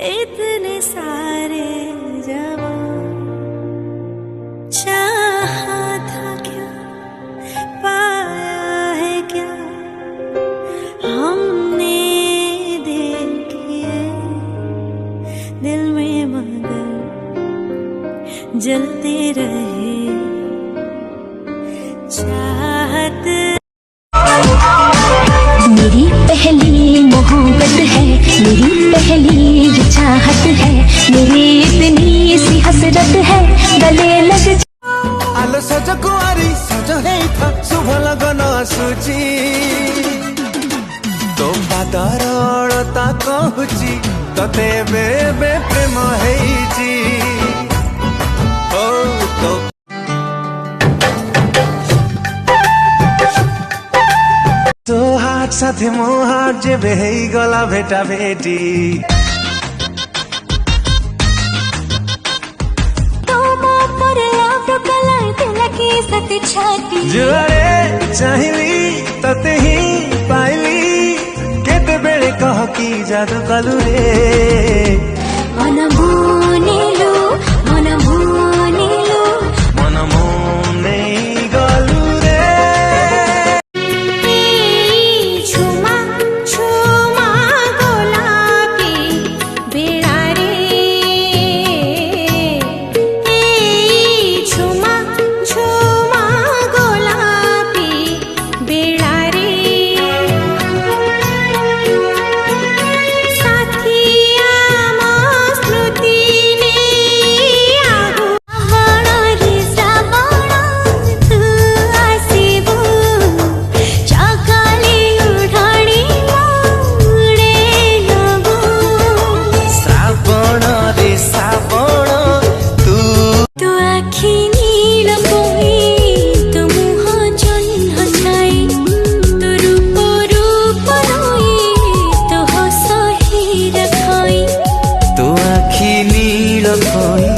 इतने सारे जवाब चाहा था क्या पाया है क्या हमने देखिए दिल में मगर जलते रहे चाहत। मेरी पहली मोहब्बत है, मेरी पहली ये चाहत है, मेरी इतनी सी हसरत है गले लग आलो सज कुआरी सज हेइथा शुभ लगन आसुची तो पादर अड़ता कहूची तते बे प्रेम हेइची ओ तो तो हाथ साथे मो हाथ जेबे हेई गला भेटा भेटी जुआरे चाहिली तते ही पाइली केते बेले कह की जादू कलु रे मन मुनिलु मन मुनिलु मन मुने गलु रे छुमा छुमा गोलापी बेड़ा रे छुमा छुमा गोलापी बेड़ा रे साथिया स्मृति ने आहु श्रावण रे श्रावण तू आसिबु चकाली उठाणी मोड़े लगू श्रावण रे श्रावण तू तो आखि नील कोई तो मुह जन्ह साई तो रूप रूप रोई तो हस ही रखाई तो आखि नील कोई